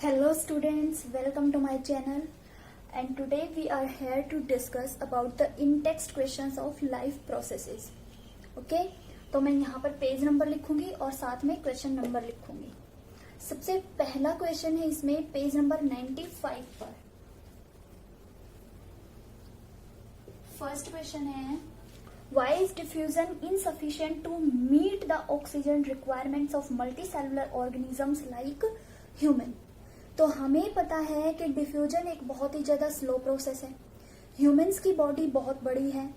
Hello students, welcome to my channel and today we are here to discuss about the in-text questions of life processes. Okay? तो मैं यहाँ पर page number लिखूंगी और साथ में क्वेश्चन नंबर लिखूंगी. सबसे पहला क्वेश्चन है इसमें पेज नंबर 95 पर. फर्स्ट क्वेश्चन है Why is diffusion insufficient to meet the oxygen requirements of multicellular organisms like human? तो हमें पता है कि डिफ्यूजन एक बहुत ही ज्यादा स्लो प्रोसेस है. ह्यूमंस की बॉडी बहुत बड़ी है,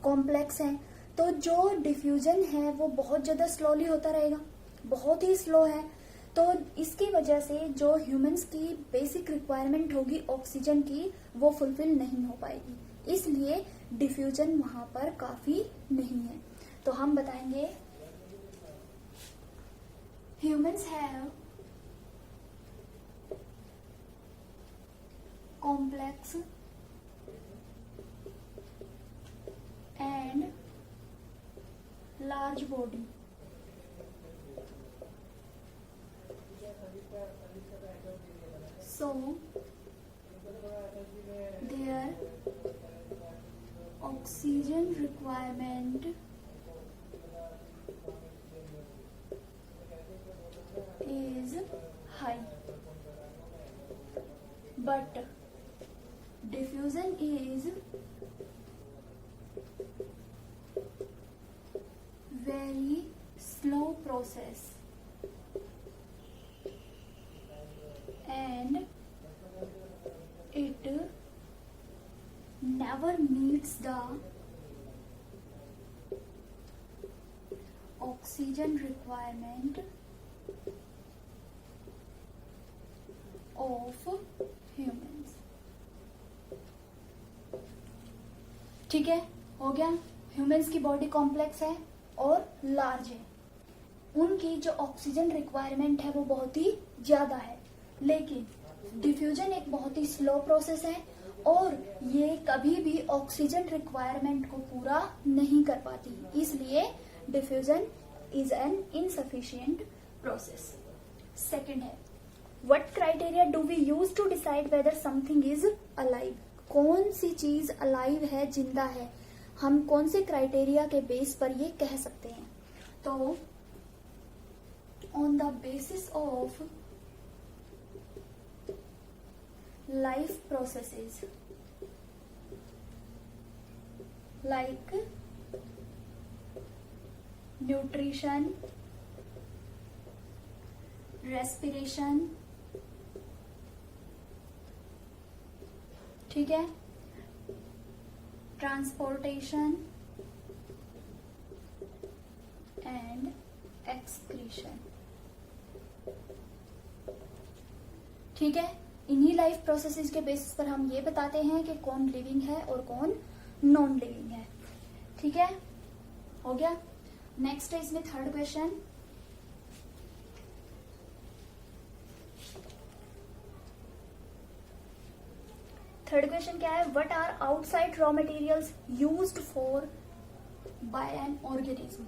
कॉम्प्लेक्स है, तो जो डिफ्यूजन है वो बहुत ज्यादा स्लोली होता रहेगा, बहुत ही स्लो है. तो इसकी वजह से जो ह्यूमंस की बेसिक रिक्वायरमेंट होगी ऑक्सीजन की वो फुलफिल नहीं हो पाएगी, इसलिए डिफ्यूजन वहां पर काफी नहीं है. तो हम बताएंगे humans have complex and large body. So their oxygen requirement is high, but diffusion is very slow process and it never meets the oxygen requirement of humans. ठीक है, हो गया. ह्यूमंस की बॉडी कॉम्प्लेक्स है और लार्ज है, उनकी जो ऑक्सीजन रिक्वायरमेंट है वो बहुत ही ज्यादा है, लेकिन डिफ्यूजन एक बहुत ही स्लो प्रोसेस है और ये कभी भी ऑक्सीजन रिक्वायरमेंट को पूरा नहीं कर पाती, इसलिए diffusion is an insufficient process. Second है what criteria do we use to decide whether something is alive? कौन सी चीज अलाइव है, जिंदा है, हम कौन से क्राइटेरिया के बेस पर ये कह सकते हैं? तो on the basis of life processes like nutrition, respiration, ठीक है, ट्रांसपोर्टेशन एंड एक्सक्रीशन. ठीक है, इन्हीं लाइफ प्रोसेसेस के बेसिस पर हम ये बताते हैं कि कौन लिविंग है और कौन नॉन लिविंग है. ठीक है, हो गया. नेक्स्ट है इसमें थर्ड क्वेश्चन. थर्ड क्वेश्चन क्या है? What are outside raw materials used for by an organism?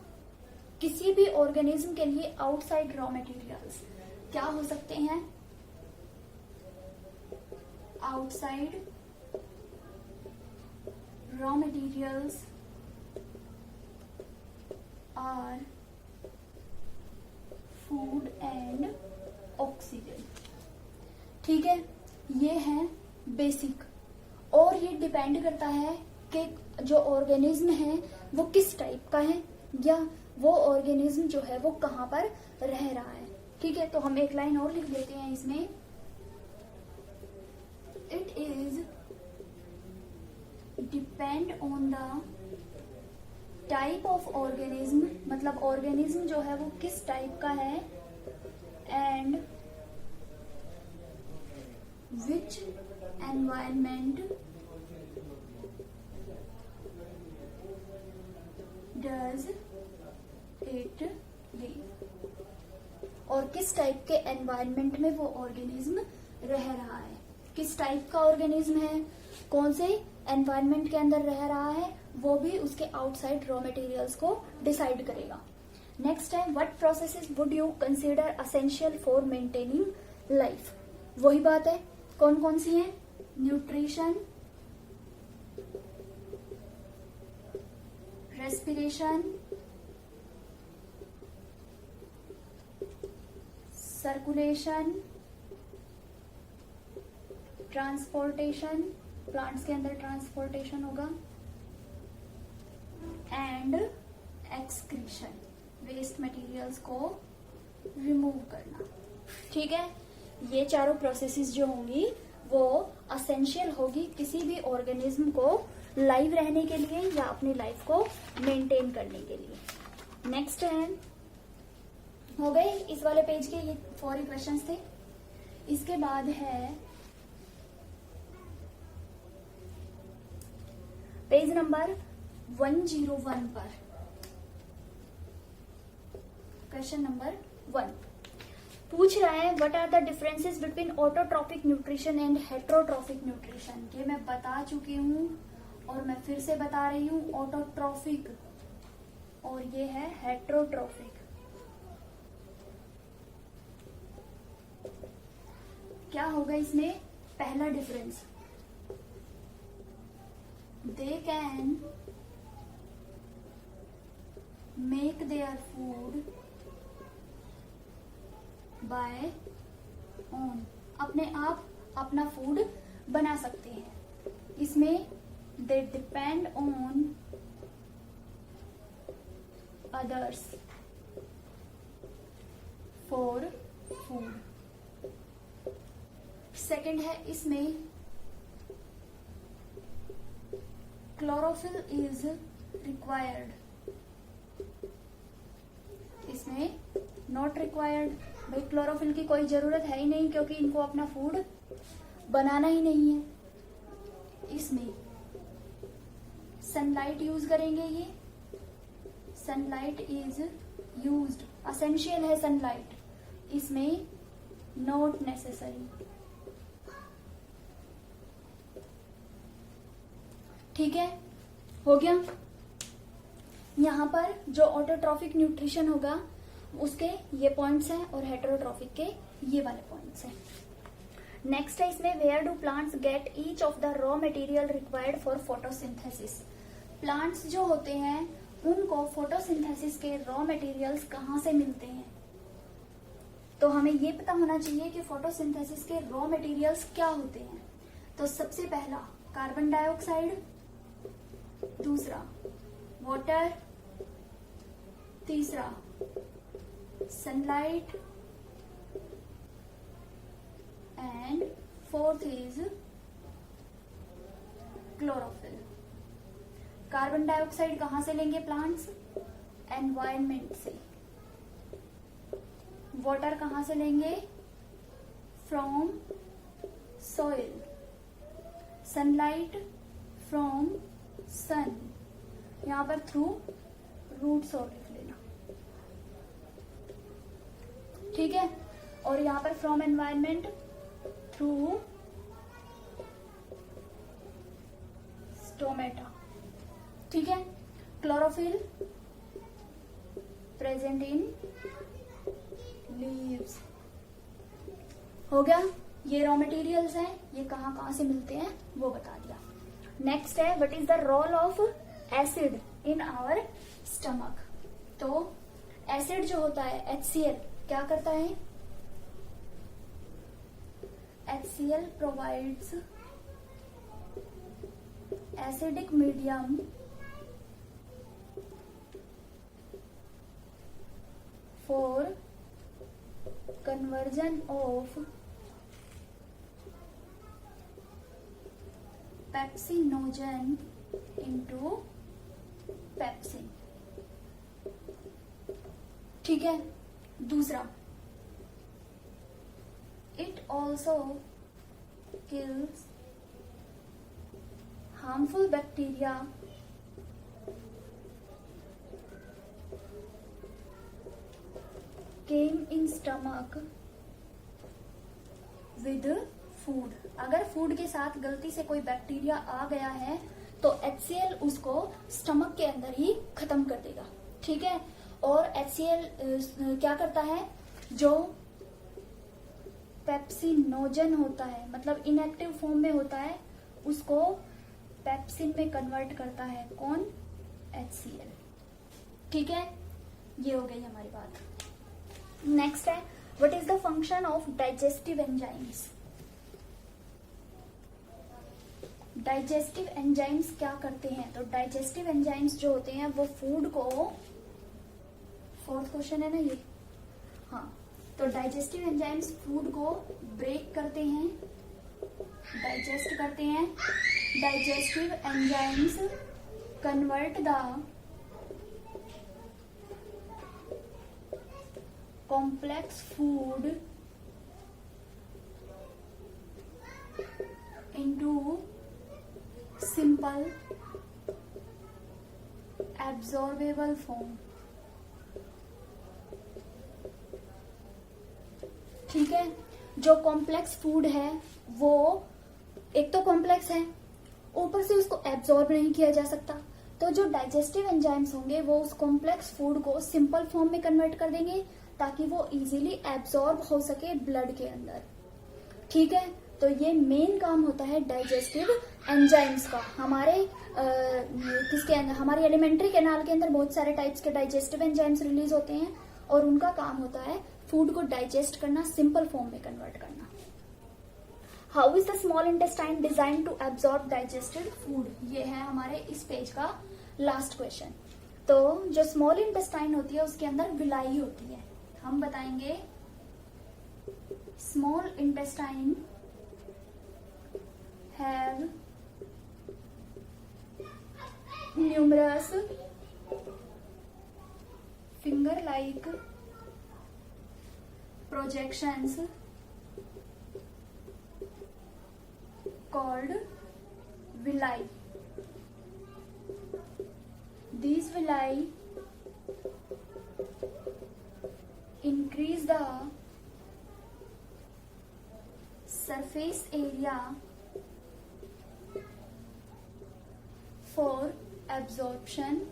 किसी भी ऑर्गेनिज्म के लिए आउटसाइड रॉ मटेरियल्स क्या हो सकते हैं? Outside raw materials are food and oxygen. ठीक है, ये है बेसिक, और ये डिपेंड करता है कि जो ऑर्गेनिज्म है वो किस टाइप का है या वो ऑर्गेनिज्म जो है वो कहाँ पर रह रहा है. ठीक है, तो हम एक लाइन और लिख देते हैं इसमें. It is depend on the type of organism, मतलब ऑर्गेनिज्म जो है वो किस टाइप का है, and which environment does it live, और किस टाइप के एनवायरनमेंट में वो ऑर्गेनिज्म रह रहा है, किस टाइप का ऑर्गेनिज्म है, कौन से एनवायरनमेंट के अंदर रह रहा है, वो भी उसके आउटसाइड रॉ मटेरियल्स को डिसाइड करेगा. नेक्स्ट है what processes would you consider essential for maintaining life? वही बात है, कौन कौन सी है? Nutrition, respiration, circulation, transportation, plants के अंदर ट्रांसपोर्टेशन होगा, एंड एक्सक्रीशन, वेस्ट मटेरियल्स को रिमूव करना। ठीक है, ये चारों प्रोसेसेस जो होंगी वो असेंशियल होगी किसी भी ऑर्गेनिज्म को लाइव रहने के लिए या अपनी लाइफ को मेंटेन करने के लिए। नेक्स्ट है, हो गए इस वाले पेज के ये 4 क्वेश्चंस थे। इसके बाद है पेज नंबर 101 पर, क्वेश्चन नंबर 1 पूछ रहा है what are the differences between autotrophic nutrition and heterotrophic nutrition. ये मैं बता चुकी हूँ और मैं फिर से बता रही हूँ, ऑटोट्रॉफिक और ये है हेट्रोट्रॉफिक। क्या होगा इसमें? पहला difference, they can make their food by own, अपने आप अपना फूड बना सकते हैं। इसमें they depend on others for food। Second है, इसमें क्लोरोफिल इज रिक्वायर्ड, इसमें नॉट रिक्वायर्ड। भाई क्लोरोफिल की कोई जरूरत है ही नहीं क्योंकि इनको अपना फूड बनाना ही नहीं है। इसमें सनलाइट यूज करेंगे, ये सनलाइट इज यूज्ड, असेंशियल है सनलाइट। इसमें नॉट नेसेसरी। ठीक है, हो गया। यहाँ पर जो ऑटोट्रॉफिक न्यूट्रिशन होगा उसके ये पॉइंट्स हैं और हेटेरोट्रॉफिक के ये वाले पॉइंट्स हैं। नेक्स्ट है इसमें where do plants get each of the raw material required for photosynthesis. Plants जो होते हैं उनको फोटोसिंथेसिस के रॉ मटेरियल्स कहाँ से मिलते हैं? तो हमें ये पता होना चाहिए कि फोटोसिंथेसिस के रॉ मटेरियल्स क्या होते हैं। तो सबसे पहला कार्बन डाइऑक्साइड, दूसरा वाटर, तीसरा sunlight and fourth is chlorophyll. Carbon dioxide कहां से लेंगे प्लांट्स? एनवायरमेंट से। वाटर कहां से लेंगे? From soil. Sunlight from sun, यहां पर थ्रू रूट्स और लिख लेना। ठीक है, और यहां पर फ्रॉम एनवायरमेंट थ्रू स्टोमेटा। ठीक है, क्लोरोफिल प्रेजेंट इन लीव्स। हो गया, ये रॉ मटेरियल्स हैं, ये कहां कहां से मिलते हैं वो बता दिया। नेक्स्ट है what is the role of acid in our stomach. तो एसिड जो होता है HCl क्या करता है? HCl provides acidic medium for conversion of pepsinogen into pepsin. ठीक है, दूसरा it also kills harmful bacteria came in stomach with food. अगर फूड के साथ गलती से कोई बैक्टीरिया आ गया है तो HCl उसको स्टमक के अंदर ही खत्म कर देगा। ठीक है, और HCl क्या करता है? जो पेप्सिनोजन होता है, मतलब इनएक्टिव फॉर्म में होता है, उसको पेप्सिन में कन्वर्ट करता है कौन? HCl। ठीक है, ये हो गई हमारी बात। नेक्स्ट है what is the function of digestive enzymes. Digestive enzymes क्या करते हैं? तो डाइजेस्टिव एंजाइम्स जो होते हैं वो फूड को, फोर्थ क्वेश्चन है ना ये, हाँ, तो डाइजेस्टिव एंजाइम्स फूड को ब्रेक करते हैं, डाइजेस्ट करते हैं। Digestive enzymes convert the complex food into simple absorbable form. ठीक है, जो कॉम्प्लेक्स फूड है वो एक तो कॉम्प्लेक्स है, ऊपर से उसको एब्जॉर्ब नहीं किया जा सकता, तो जो डाइजेस्टिव एंजाइम्स होंगे वो उस कॉम्प्लेक्स फूड को सिंपल फॉर्म में कन्वर्ट कर देंगे ताकि वो इजीली एब्जॉर्ब हो सके ब्लड के अंदर। ठीक है, तो ये मेन काम होता है डाइजेस्टिव एंजाइम्स का। हमारे किसके अंदर, हमारे एलिमेंट्री कैनाल के अंदर बहुत सारे टाइप्स के डाइजेस्टिव एंजाइम्स रिलीज होते हैं और उनका काम होता है फूड को डाइजेस्ट करना, सिंपल फॉर्म में कन्वर्ट करना। How is the small intestine design to absorb digested food, ये है हमारे इस पेज का लास्ट क्वेश्चन। तो जो स्मॉल इंटेस्टाइन होती है उसके अंदर विलाई होती है, हम बताएंगे small intestine have numerous finger like projections called villi. These villi increase the surface area for absorption